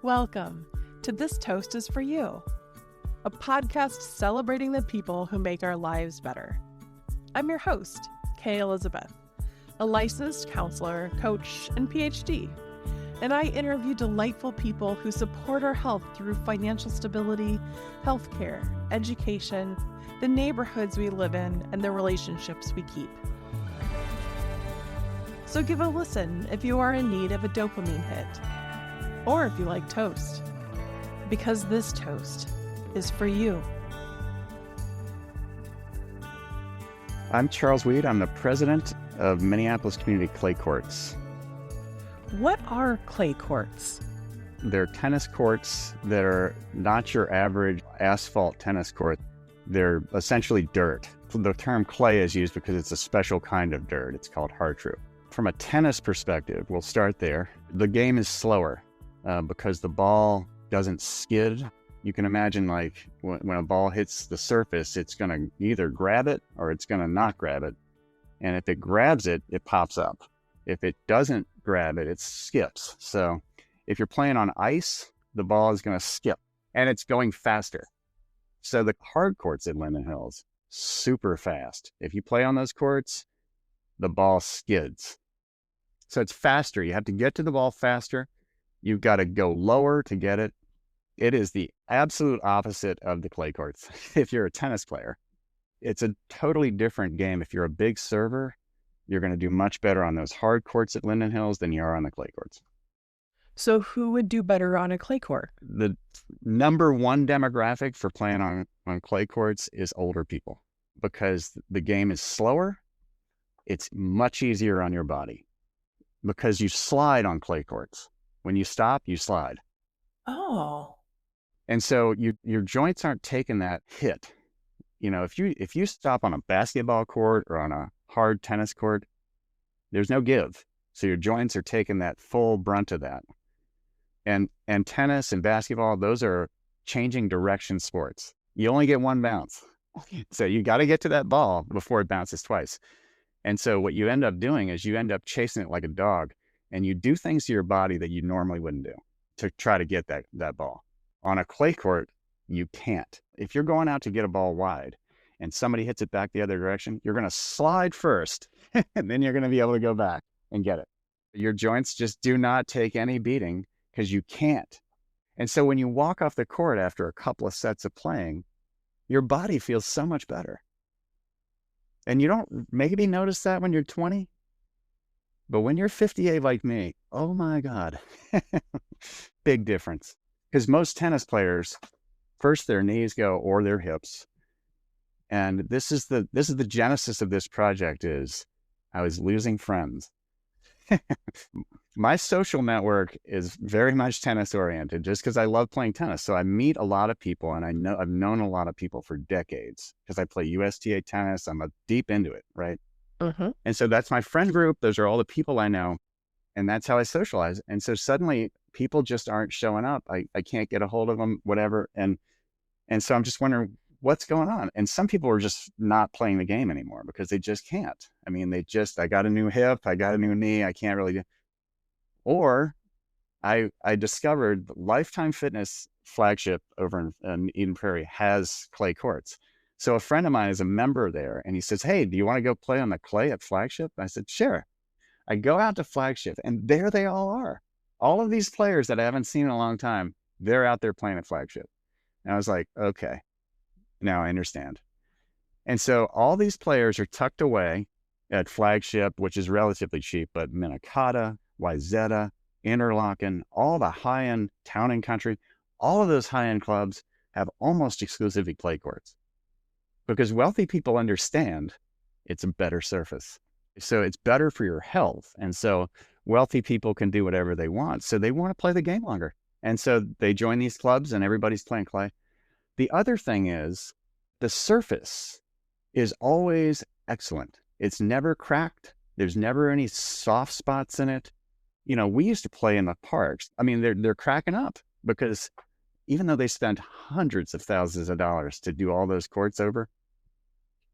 Welcome to This Toast is For You, a podcast celebrating the people who make our lives better. I'm your host, Kay Elizabeth, a licensed counselor, coach, and PhD, and I interview delightful people who support our health through financial stability, healthcare, education, the neighborhoods we live in, and the relationships we keep. So give a listen if you are in need of a dopamine hit, or if you like toast, because this toast is for you. I'm Charles Weed. I'm the president of Minneapolis Community Clay Courts. What are clay courts? They're tennis courts that are not your average asphalt tennis court. They're essentially dirt. The term clay is used because it's a special kind of dirt. It's called hard-true. From a tennis perspective, we'll start there. The game is slower because the ball doesn't skid. You can imagine like when a ball hits the surface, it's going to either grab it or it's going to not grab it. And if it grabs it, it pops up. If it doesn't grab it, it skips. So if you're playing on ice, the ball is going to skip and it's going faster. So the hard courts at Linden Hills, super fast. If you play on those courts, the ball skids. So it's faster. You have to get to the ball faster. You've got to go lower to get it. It is the absolute opposite of the clay courts. If you're a tennis player, it's a totally different game. If you're a big server, you're going to do much better on those hard courts at Linden Hills than you are on the clay courts. So who would do better on a clay court? The number one demographic for playing on clay courts is older people because the game is slower. It's much easier on your body because you slide on clay courts. When you stop, you slide. Oh. And so your joints aren't taking that hit. You know, if you stop on a basketball court or on a hard tennis court, there's no give. So your joints are taking that full brunt of that. And tennis and basketball, those are changing direction sports. You only get one bounce. So you got to get to that ball before it bounces twice. And so what you end up doing is you end up chasing it like a dog, and you do things to your body that you normally wouldn't do to try to get that ball. On a clay court, you can't. If you're going out to get a ball wide and somebody hits it back the other direction, you're going to slide first, and then you're going to be able to go back and get it. Your joints just do not take any beating because you can't. And so when you walk off the court after a couple of sets of playing, your body feels so much better. And you don't maybe notice that when you're 20, but when you're 58 like me, oh my God, big difference. Because most tennis players, first their knees go or their hips. And this is the genesis of this project is I was losing friends. My social network is very much tennis oriented just because I love playing tennis. So I meet a lot of people, and I've known a lot of people for decades because I play USTA tennis. I'm deep into it, right? Mm-hmm. And so that's my friend group. Those are all the people I know. And that's how I socialize. And so suddenly people just aren't showing up. I can't get a hold of them, whatever. And so I'm just wondering what's going on. And some people are just not playing the game anymore because they just can't. I mean, I got a new hip, I got a new knee, I can't really do. Or I discovered Lifetime Fitness flagship over in Eden Prairie has clay courts. So a friend of mine is a member there, and he says, "Hey, do you want to go play on the clay at Flagship?" I said, "Sure." I go out to Flagship, and there they all are. All of these players that I haven't seen in a long time, they're out there playing at Flagship. And I was like, okay, now I understand. And so all these players are tucked away at Flagship, which is relatively cheap, but Minneapolis, Wayzata, Interlochen, all the high-end town and country, all of those high-end clubs have almost exclusively clay courts because wealthy people understand it's a better surface. So it's better for your health. And so wealthy people can do whatever they want. So they want to play the game longer. And so they join these clubs and everybody's playing clay. The other thing is the surface is always excellent. It's never cracked. There's never any soft spots in it. You know, we used to play in the parks. I mean, they're cracking up because even though they spent hundreds of thousands of dollars to do all those courts over,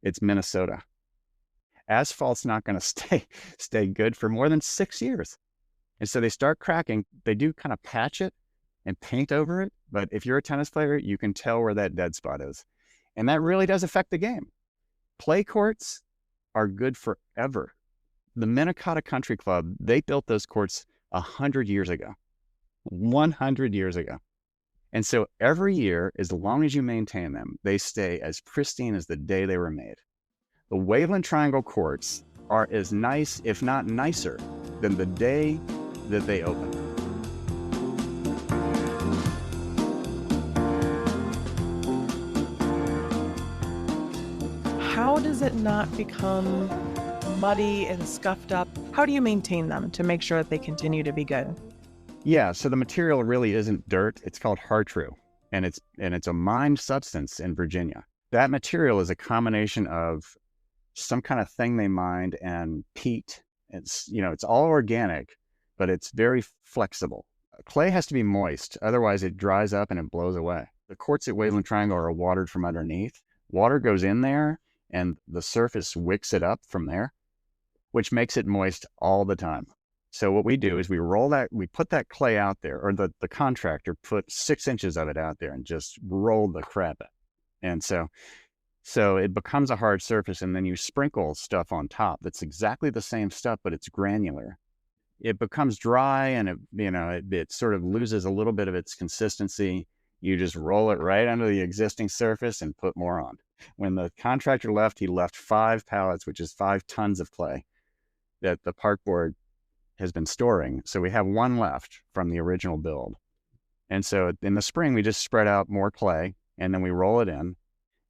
it's Minnesota. Asphalt's not going to stay good for more than 6 years. And so they start cracking. They do kind of patch it, and paint over it. But if you're a tennis player, you can tell where that dead spot is. And that really does affect the game. Clay courts are good forever. The Minneapolis Country Club, they built those courts 100 years ago. 100 years ago. And so every year, as long as you maintain them, they stay as pristine as the day they were made. The Waveland Triangle courts are as nice, if not nicer, than the day that they opened. How does it not become muddy and scuffed up? How do you maintain them to make sure that they continue to be good? Yeah, so the material really isn't dirt. It's called hartrue, and it's a mined substance in Virginia. That material is a combination of some kind of thing they mined and peat. It's all organic, but it's very flexible. Clay has to be moist, otherwise it dries up and it blows away. The courts at Waveland Triangle are watered from underneath. Water goes in there and the surface wicks it up from there, which makes it moist all the time. So what we do is we put that clay out there, or the contractor put 6 inches of it out there and just roll the crap out. And so it becomes a hard surface, and then you sprinkle stuff on top that's exactly the same stuff, but it's granular. It becomes dry, and it sort of loses a little bit of its consistency. You just roll it right under the existing surface and put more on. When the contractor left, he left 5 pallets, which is 5 tons of clay that the park board has been storing. So we have 1 left from the original build. And so in the spring, we just spread out more clay, and then we roll it in.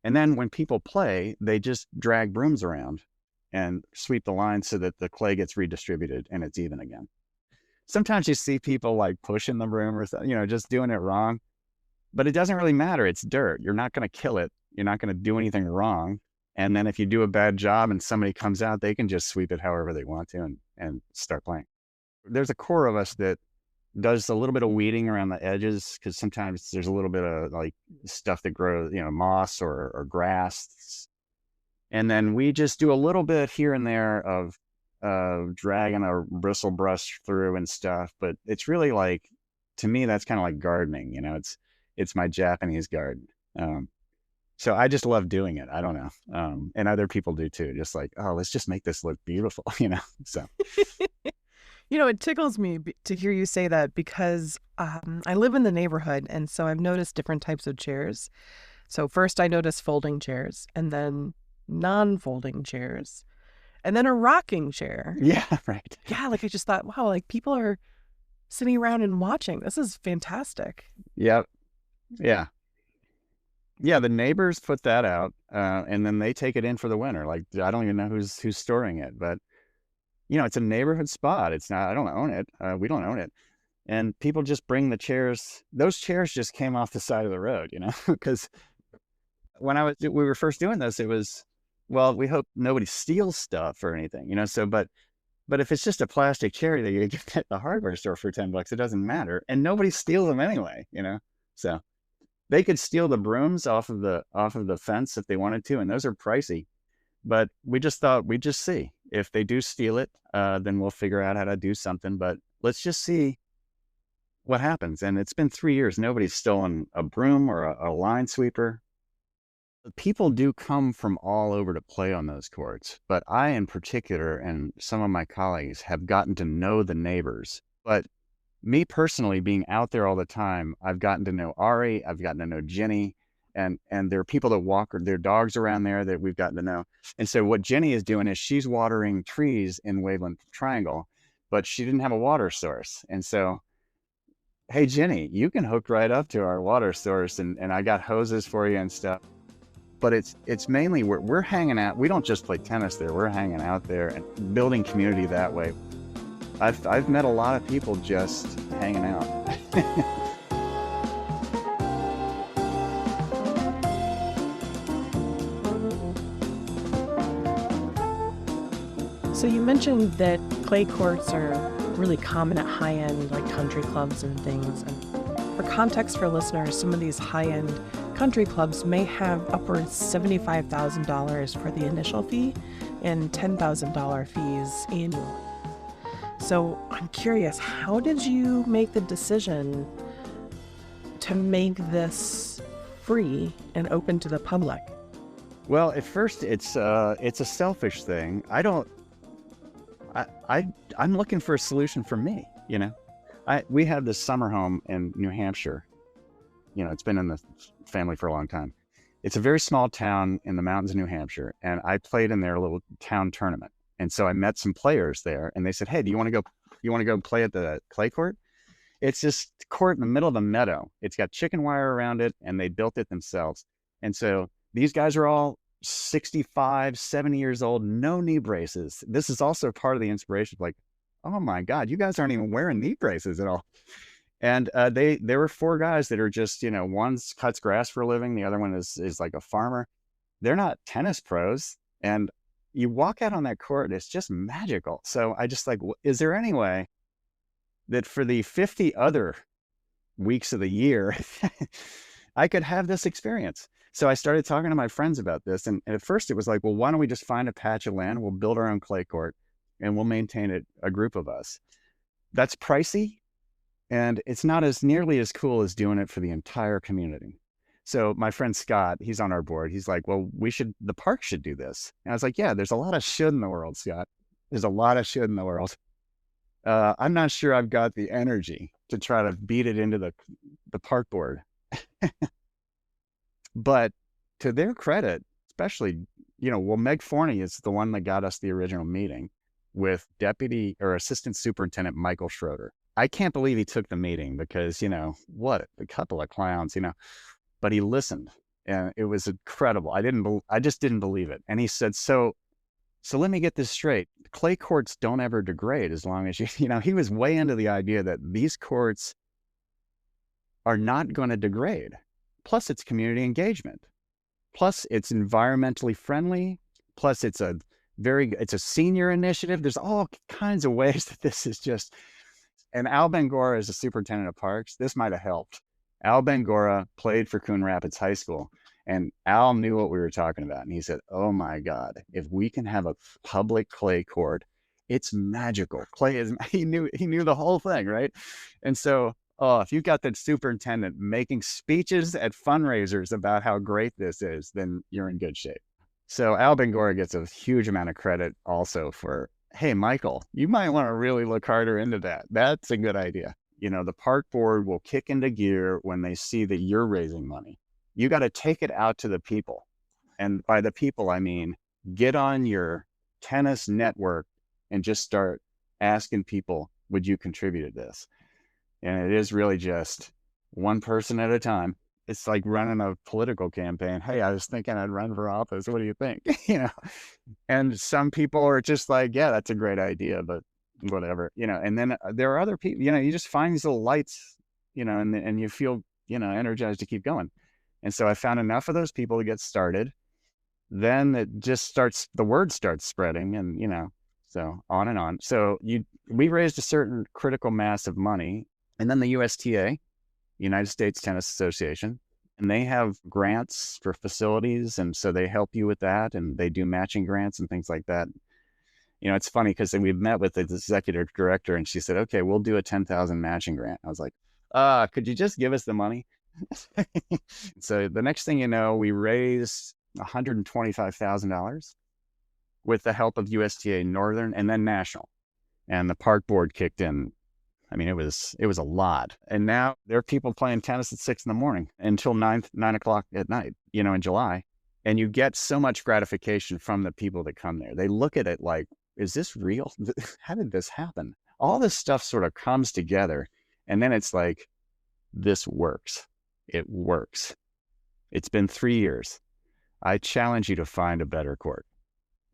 And then when people play, they just drag brooms around and sweep the line so that the clay gets redistributed and it's even again. Sometimes you see people like pushing the broom or just doing it wrong, but it doesn't really matter. It's dirt. You're not going to kill it. You're not going to do anything wrong. And then if you do a bad job and somebody comes out, they can just sweep it however they want to and start playing. There's a core of us that does a little bit of weeding around the edges, because sometimes there's a little bit of like stuff that grows, moss or grass. And then we just do a little bit here and there of dragging a bristle brush through and stuff. But it's really like, to me, that's kind of like gardening. It's my Japanese garden. So I just love doing it. I don't know. And other people do too. Just like, oh, let's just make this look beautiful, so. It tickles me to hear you say that, because I live in the neighborhood, and so I've noticed different types of chairs. So first I noticed folding chairs, and then non-folding chairs, and then a rocking chair. Yeah, right. Yeah, I just thought, wow, people are sitting around and watching. This is fantastic. Yep. Yeah. Yeah, the neighbors put that out, and then they take it in for the winter. Like, I don't even know who's storing it, but it's a neighborhood spot. It's not, I don't own it. We don't own it. And people just bring the chairs. Those chairs just came off the side of the road, because when we were first doing this, it was, well, we hope nobody steals stuff or anything, so, but if it's just a plastic chair that you get at the hardware store for $10, it doesn't matter. And nobody steals them anyway, so they could steal the brooms off of the fence if they wanted to. And those are pricey. But we just thought we'd just see. If they do steal it, then we'll figure out how to do something. But let's just see what happens. And it's been 3 years. Nobody's stolen a broom or a line sweeper. People do come from all over to play on those courts. But I, in particular, and some of my colleagues have gotten to know the neighbors. But me personally, being out there all the time, I've gotten to know Ari. I've gotten to know Jenny. And there are people that walk their dogs around there that we've gotten to know. And so what Jenny is doing is she's watering trees in Waveland Triangle, but she didn't have a water source. And so, hey, Jenny, you can hook right up to our water source, and I got hoses for you and stuff. But it's mainly we're hanging out. We don't just play tennis there. We're hanging out there and building community that way. I've met a lot of people just hanging out. So you mentioned that clay courts are really common at high-end, country clubs and things. And for context for listeners, some of these high-end country clubs may have upwards $75,000 for the initial fee and $10,000 fees annually. So I'm curious, how did you make the decision to make this free and open to the public? Well, at first it's a selfish thing. I'm looking for a solution for me, you know. We have this summer home in New Hampshire. You know, it's been in the family for a long time. It's a very small town in the mountains of New Hampshire, and I played in their little town tournament. And so I met some players there, and they said, "Hey, do you want to go play at the clay court?" It's just court in the middle of a meadow. It's got chicken wire around it, and they built it themselves. And so these guys are all 65, 70 years old, no knee braces. This is also part of the inspiration. Like, oh my God, you guys aren't even wearing knee braces at all. And there were four guys that are just, you know, one cuts grass for a living. The other one is like a farmer. They're not tennis pros. And you walk out on that court, it's just magical. So I just like, is there any way that for the 50 other weeks of the year, I could have this experience? So I started talking to my friends about this. And at first it was like, well, why don't we just find a patch of land? We'll build our own clay court and we'll maintain it, a group of us. That's pricey. And it's not as nearly as cool as doing it for the entire community. So my friend Scott, he's on our board. He's like, well, the park should do this. And I was like, yeah, there's a lot of should in the world, Scott. There's a lot of should in the world. I'm not sure I've got the energy to try to beat it into the park board. But to their credit, especially, you know, well, Meg Forney is the one that got us the original meeting with Deputy or Assistant Superintendent Michael Schroeder. I can't believe he took the meeting because, you know, what a couple of clowns, you know, but he listened and it was incredible. I just didn't believe it. And he said, so let me get this straight. Clay courts don't ever degrade as long as you know, he was way into the idea that these courts are not going to degrade. Plus it's community engagement. Plus it's environmentally friendly. Plus it's a senior initiative. There's all kinds of ways that this is just. And Al Bangora is the superintendent of parks. This might have helped. Al Bangora played for Coon Rapids High School, and Al knew what we were talking about. And he said, oh my God, if we can have a public clay court, it's magical. Clay is, he knew the whole thing, right? And so, if you've got that superintendent making speeches at fundraisers about how great this is, then you're in good shape. So Al Bangora gets a huge amount of credit also for, hey, Michael, you might want to really look harder into that. That's a good idea. You know, the park board will kick into gear when they see that you're raising money. You got to take it out to the people. And by the people, I mean, get on your tennis network and just start asking people, would you contribute to this? And it is really just one person at a time. It's like running a political campaign. Hey, I was thinking I'd run for office. What do you think? You know, and some people are just like, yeah, that's a great idea, but whatever, you know. And then there are other people, you know, you just find these little lights, you know, and you feel, you know, energized to keep going. And so I found enough of those people to get started. Then the word starts spreading, and, you know, so on and on. So we raised a certain critical mass of money, and then the USTA, United States Tennis Association, and they have grants for facilities. And so they help you with that, and they do matching grants and things like that. You know, it's funny because we met with the executive director and she said, okay, we'll do a 10,000 matching grant. I was like, could you just give us the money? So the next thing you know, we raised $125,000 with the help of USTA Northern and then National, and the park board kicked in. I mean, it was a lot. And now there are people playing tennis at 6 a.m. until 9 o'clock at night, you know, in July. And you get so much gratification from the people that come there. They look at it like, is this real? How did this happen? All this stuff sort of comes together. And then it's like, this works. It works. It's been 3 years. I challenge you to find a better court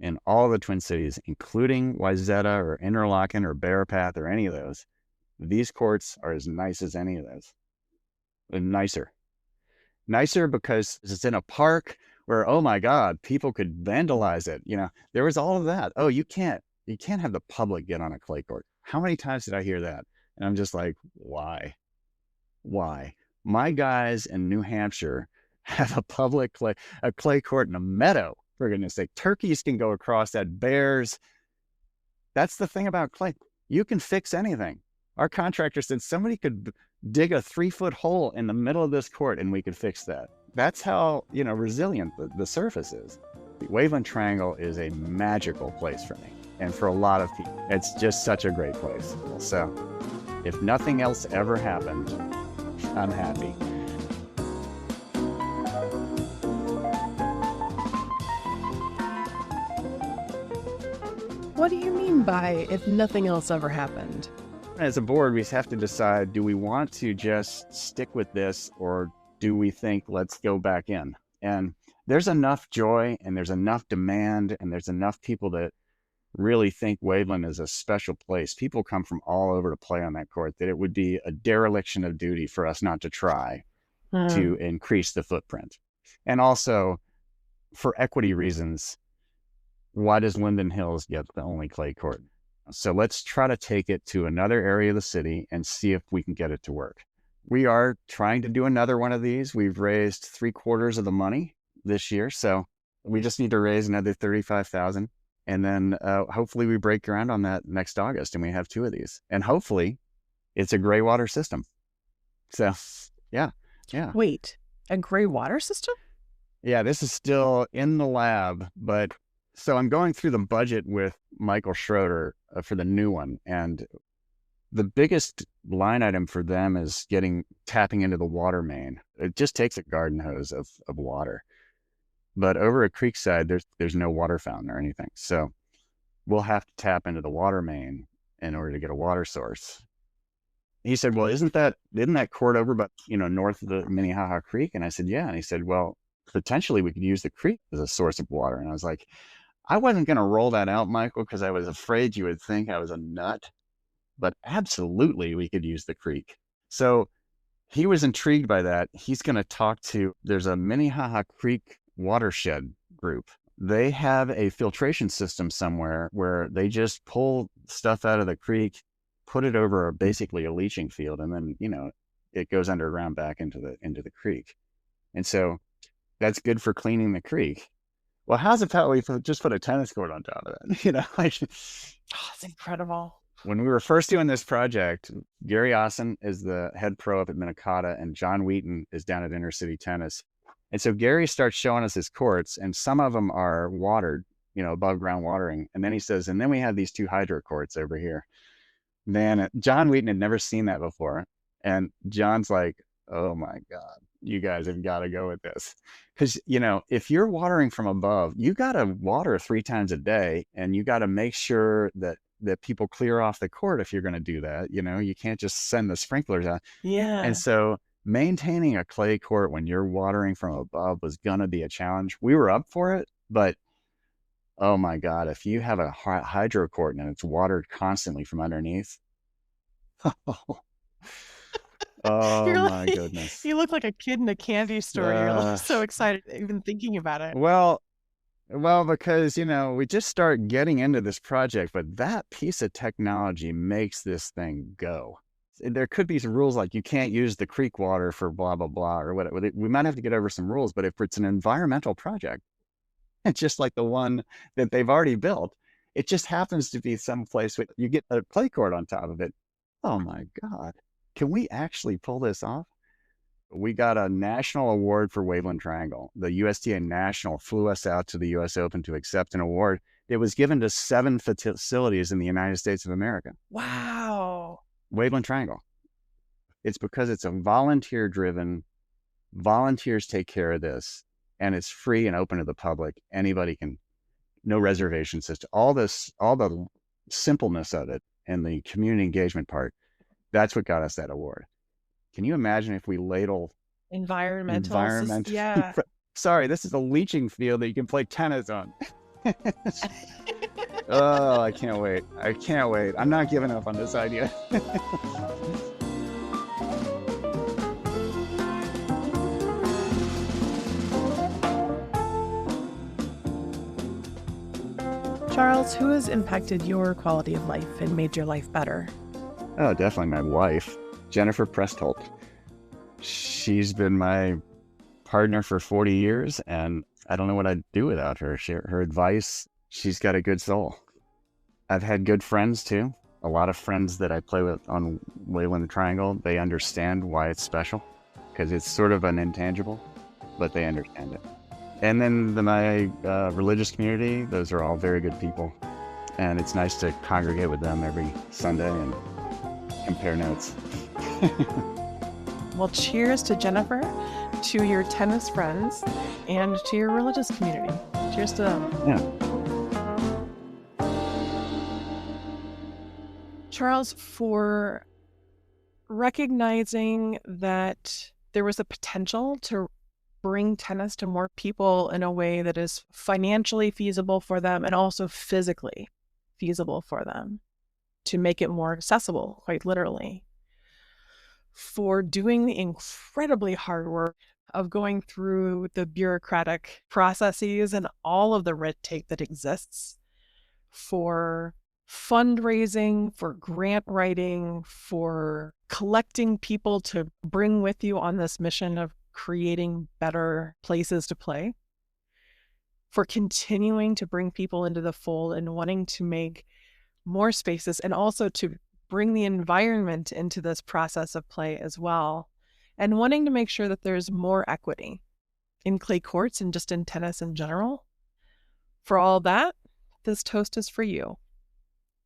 in all the Twin Cities, including Wayzata or Interlochen or Bear Path or any of those. These courts are as nice as any of those. And nicer because it's in a park where, oh my God, people could vandalize it. You know, there was all of that. Oh, you can't have the public get on a clay court. How many times did I hear that? And I'm just like, why? My guys in New Hampshire have a clay court in a meadow, for goodness sake. Turkeys can go across that, bears. That's the thing about clay. You can fix anything. Our contractor said somebody could dig a 3-foot hole in the middle of this court and we could fix that. That's how, resilient the surface is. The Waveland Triangle is a magical place for me. And for a lot of people, it's just such a great place. So if nothing else ever happened, I'm happy. What do you mean by if nothing else ever happened? As a board, we have to decide, do we want to just stick with this, or do we think, let's go back in? And there's enough joy and there's enough demand and there's enough people that really think Waveland is a special place. People come from all over to play on that court, that it would be a dereliction of duty for us not to try to increase the footprint. And also, for equity reasons, why does Linden Hills get the only clay court? So let's try to take it to another area of the city and see if we can get it to work. We are trying to do another one of these. We've raised 3/4 of the money this year, so we just need to raise another $35,000, and then hopefully we break ground on that next August, and we have 2 of these, and hopefully it's a gray water system. So yeah. Wait, a gray water system? Yeah, this is still in the lab, but so I'm going through the budget with Michael Schroeder for the new one, and the biggest line item for them is tapping into the water main. It just takes a garden hose of water. But over at Creekside, there's no water fountain or anything. So we'll have to tap into the water main in order to get a water source. He said, well, isn't that court over, but north of the Minnehaha Creek? And I said, yeah. And he said, well, potentially we could use the creek as a source of water. And I was like, I wasn't going to roll that out, Michael, because I was afraid you would think I was a nut. But absolutely, we could use the creek. So he was intrigued by that. He's going to talk there's a Minnehaha Creek watershed group. They have a filtration system somewhere where they just pull stuff out of the creek, put it over basically a leaching field, and then, it goes underground back into the creek. And so that's good for cleaning the creek. Well, how's it that we just put a tennis court on top of it? It's incredible. When we were first doing this project, Gary Austin is the head pro up at Minnetonka, and John Wheaton is down at Inner City Tennis. And so Gary starts showing us his courts, and some of them are watered, above ground watering. And then he says, and then we have these 2 hydro courts over here. Man, John Wheaton had never seen that before. And John's like, oh my God, you guys have got to go with this. Because, if you're watering from above, you got to water 3 times a day, and you got to make sure that people clear off the court if you're going to do that. You can't just send the sprinklers out. Yeah. And so maintaining a clay court when you're watering from above was going to be a challenge. We were up for it, but oh my God, if you have a hydro court and it's watered constantly from underneath, my goodness. You look like a kid in a candy store. You're so excited even thinking about it. Well, because, we just start getting into this project, but that piece of technology makes this thing go. There could be some rules like you can't use the creek water for blah, blah, blah, or whatever. We might have to get over some rules, but if it's an environmental project, it's just like the one that they've already built, it just happens to be someplace where you get a clay court on top of it. Oh my God. Can we actually pull this off? We got a national award for Waveland Triangle. The USDA National flew us out to the US Open to accept an award. It was given to 7 facilities in the United States of America. Wow. Waveland Triangle. It's because it's a volunteer-driven, volunteers take care of this, and it's free and open to the public. Anybody can, no reservation system. All the simpleness of it and the community engagement part, that's what got us that award. Can you imagine if we ladle environmental? Yeah. Sorry, this is a leaching field that you can play tennis on. Oh, I can't wait. I'm not giving up on this idea. Charles, who has impacted your quality of life and made your life better? Oh, definitely my wife, Jennifer Prestholt. She's been my partner for 40 years, and I don't know what I'd do without her. Her advice, she's got a good soul. I've had good friends too a lot of friends that I play with on Wayland Triangle, they understand why it's special because it's sort of an intangible, but they understand it. And then my religious community, those are all very good people. And it's nice to congregate with them every Sunday and compare notes. Well, cheers to Jennifer, to your tennis friends, and to your religious community. Cheers to them. Yeah. Charles, for recognizing that there was a potential to bring tennis to more people in a way that is financially feasible for them and also physically feasible for them, to make it more accessible, quite literally, for doing the incredibly hard work of going through the bureaucratic processes and all of the red tape that exists, for fundraising, for grant writing, for collecting people to bring with you on this mission of creating better places to play, for continuing to bring people into the fold and wanting to make more spaces, and also to bring the environment into this process of play as well, and wanting to make sure that there's more equity in clay courts and just in tennis in general. For all that, this toast is for you.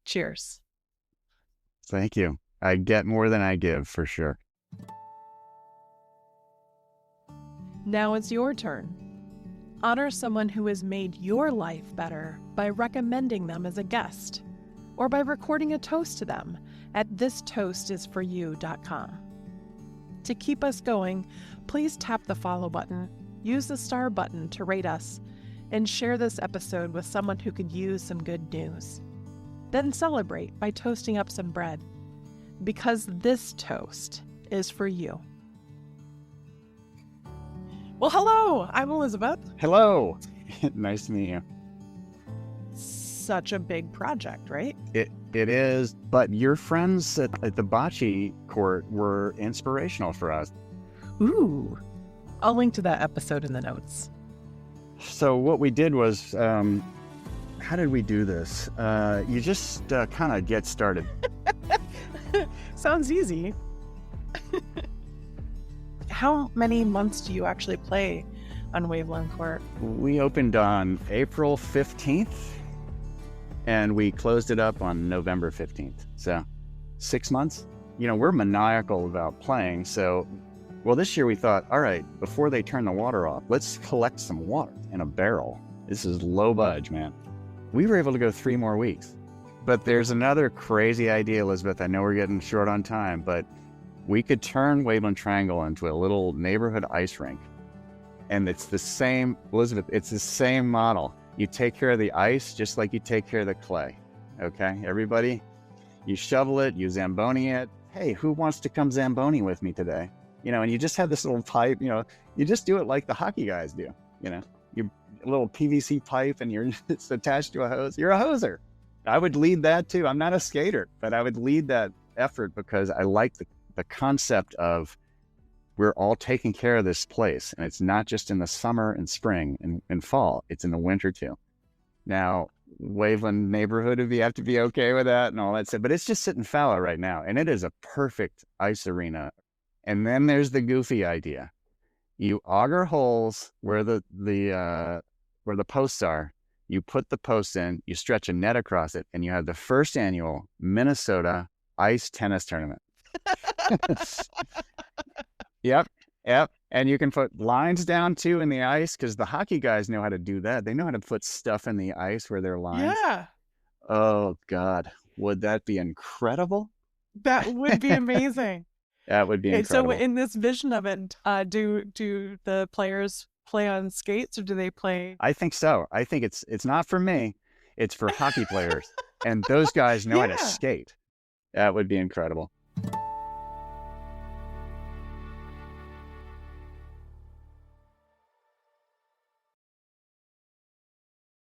Cheers. Thank you. I get more than I give, for sure. Now it's your turn. Honor someone who has made your life better by recommending them as a guest, or by recording a toast to them at thistoastisforyou.com. To keep us going, please tap the follow button, use the star button to rate us, and share this episode with someone who could use some good news. Then celebrate by toasting up some bread, because this toast is for you. Well, hello, I'm Elizabeth. Hello. Nice to meet you. Such a big project, right? It is, but your friends at the bocce court were inspirational for us. Ooh. I'll link to that episode in the notes. So what we did was, how did we do this? You just kind of get started. Sounds easy. How many months do you actually play on Waveland Court? We opened on April 15th, and we closed it up on November 15th. So 6 months. You know, we're maniacal about playing. So, well, this year we thought, all right, before they turn the water off, let's collect some water in a barrel. This is low budge, man. We were able to go 3 more weeks. But there's another crazy idea, Elizabeth. I know we're getting short on time, but we could turn Waveland Triangle into a little neighborhood ice rink. And it's the same, Elizabeth, it's the same model. You take care of the ice just like you take care of the clay. Okay, everybody? You shovel it, you Zamboni it. Hey, who wants to come Zamboni with me today? You know, and you just have this little pipe, you know, you just do it like the hockey guys do. You know, you a little PVC pipe and it's attached to a hose. You're a hoser. I would lead that too. I'm not a skater, but I would lead that effort because I like the concept of we're all taking care of this place, and it's not just in the summer and spring and fall, it's in the winter too. Now, Waveland neighborhood, if you have to be okay with that and all that stuff, but it's just sitting fallow right now, and it is a perfect ice arena. And then there's the goofy idea. You auger holes where the posts are, you put the posts in, you stretch a net across it, and you have the first annual Minnesota ice tennis tournament. Yep. And you can put lines down too in the ice, because the hockey guys know how to do that. They know how to put stuff in the ice where there are lines. Yeah. Oh God, would that be incredible? That would be amazing. That would be incredible. So in this vision of it, do the players play on skates, or do they play? I think so. I think it's not for me. It's for hockey players. And those guys know how to skate. That would be incredible.